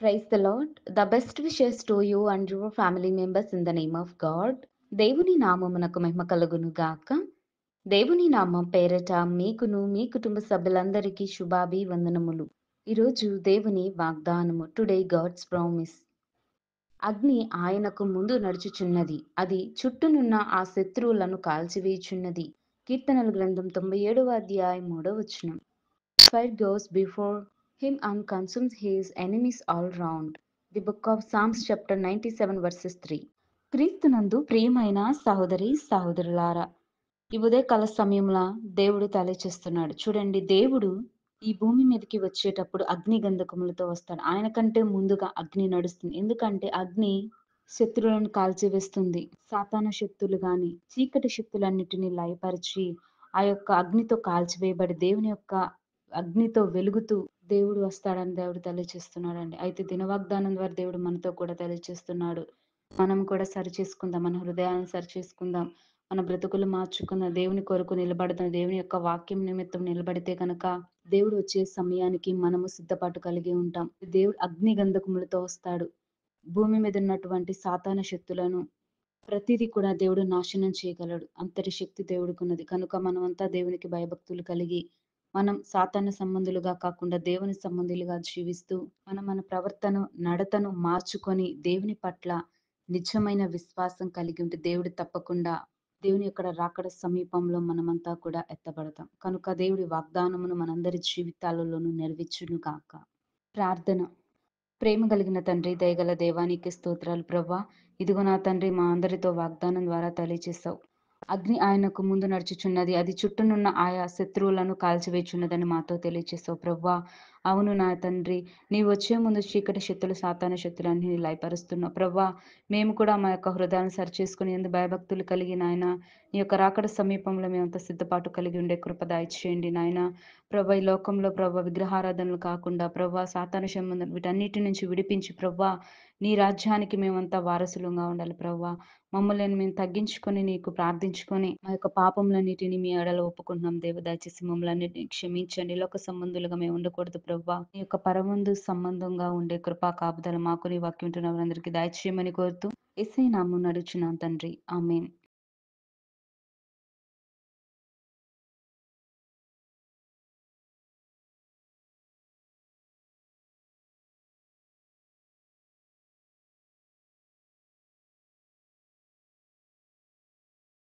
Praise the Lord. The best wishes to you and your family members in the name of God. దేవుని నామమునకు మహిమ కలుగును గాక. దేవుని నామం పేరట మీకును మీ కుటుంబ సభ్యులందరికీ శుభాభివందనములు. ఈరోజు దేవుని వాగ్దానము. Today God's promise. అగ్ని ఆయనకు ముందు నడుచుచున్నది, అది చుట్టూనున్న ఆ శత్రువులను కాల్చివేయుచున్నది. కీర్తనల గ్రంథం 97వ అధ్యాయం 3వ వచనం. Fire goes before him and consumes his enemies all round. The book of Psalms chapter 97 verses 3. క్రీస్తునందు ప్రియమైన సహోదరి సహోదరులారా, ఈ ఉదయకాల సమయంలో దేవుడు తెలియచేస్తున్నాడు. చూడండి, దేవుడు ఈ భూమి మీదకి వచ్చేటప్పుడు అగ్ని గంధకములతో వస్తాడు. ఆయన కంటే ముందుగా అగ్ని నడుస్తుంది. ఎందుకంటే అగ్ని శత్రువులను కాల్చివేస్తుంది. సాతాన శక్తులు గాని చీకటి శక్తులన్నిటినీ లయపరిచి ఆ యొక్క అగ్నితో కాల్చివేయబడి దేవుని యొక్క అగ్నితో వెలుగుతూ దేవుడు వస్తాడని దేవుడు తెలియచేస్తున్నాడండి. అయితే దినవాగ్దానం ద్వారా దేవుడు మనతో కూడా తెలియచేస్తున్నాడు. మనం కూడా సరిచేసుకుందాం, మన హృదయాలను సరిచేసుకుందాం, మన బ్రతుకులు మార్చుకుందాం, దేవుని కొరకు నిలబడదాం. దేవుని యొక్క వాక్యం నిమిత్తం నిలబడితే కనుక దేవుడు వచ్చే సమయానికి మనము సిద్ధపాటు కలిగి ఉంటాం. దేవుడు అగ్ని గంధకములతో వస్తాడు. భూమి మీద ఉన్నటువంటి సాతాన శక్తులను ప్రతిదీ కూడా దేవుడు నాశనం చేయగలడు. అంతటి శక్తి దేవుడికున్నది. కనుక మనమంతా దేవునికి భయభక్తులు కలిగి మనం సాతాన సంబంధులుగా కాకుండా దేవుని సంబంధులుగా జీవిస్తూ మన ప్రవర్తన నడతను మార్చుకొని దేవుని పట్ల నిజమైన విశ్వాసం కలిగి ఉంటే దేవుడు తప్పకుండా దేవుని యొక్క రాకడ సమీపంలో మనమంతా కూడా ఎత్తబడతాం. కనుక దేవుడి వాగ్దానమును మనందరి జీవితాలలోనూ నెరవేర్చును గాక. ప్రార్థన. ప్రేమ కలిగిన తండ్రి, దయగల దేవానికి స్తోత్రాలు ప్రభా. ఇదిగో నా తండ్రి, మా అందరితో వాగ్దానం ద్వారా తెలియచేశావు. అగ్ని ఆయనకు ముందు నడుచుచున్నది, అది చుట్టూనున్న ఆయా శత్రువులను కాల్చివేచున్నదని మాతో తెలియచేశావు ప్రభా. అవును నా తండ్రి, నీవు వచ్చే ముందు చీకటి శక్తులు సాతాన శక్తులన్నీ లయపరుస్తున్నావు ప్రభా. మేము కూడా మా యొక్క హృదయాన్ని సరిచేసుకుని ఎందు భయభక్తులు కలిగి నాయన నీ యొక్క రాకడ సమీపంలో మేమంతా సిద్ధపాటు కలిగి ఉండే కృప దయచేయండి నాయన ప్రభా. ఈ లోకంలో ప్రభా విగ్రహారాధనలు కాకుండా ప్రభా సాతాన సంబంధం వీటన్నిటి నుంచి విడిపించి ప్రభా నీ రాజ్యానికి మేమంతా వారసులుగా ఉండాలి ప్రభా. మమ్మల్ని మేము తగ్గించుకొని నీకు ప్రార్థించుకొని మా యొక్క పాపములన్నిటిని మీ ఎడలో ఒప్పుకుంటున్నాం దేవ. దయచేసి మమ్మల్ని అన్నిటిని క్షమించండి. లోక సంబంధులుగా మేము ఉండకూడదు ప్రభా. నీ యొక్క పరమందు సంబంధంగా ఉండే కృపా కాపుదల మాకు నీ వాక్యం వింటున్న వారందరికీ దయచేయమని కోరుతూ యేసయ్య నామమున అడుగుచున్నాం తండ్రి, ఆమేన్.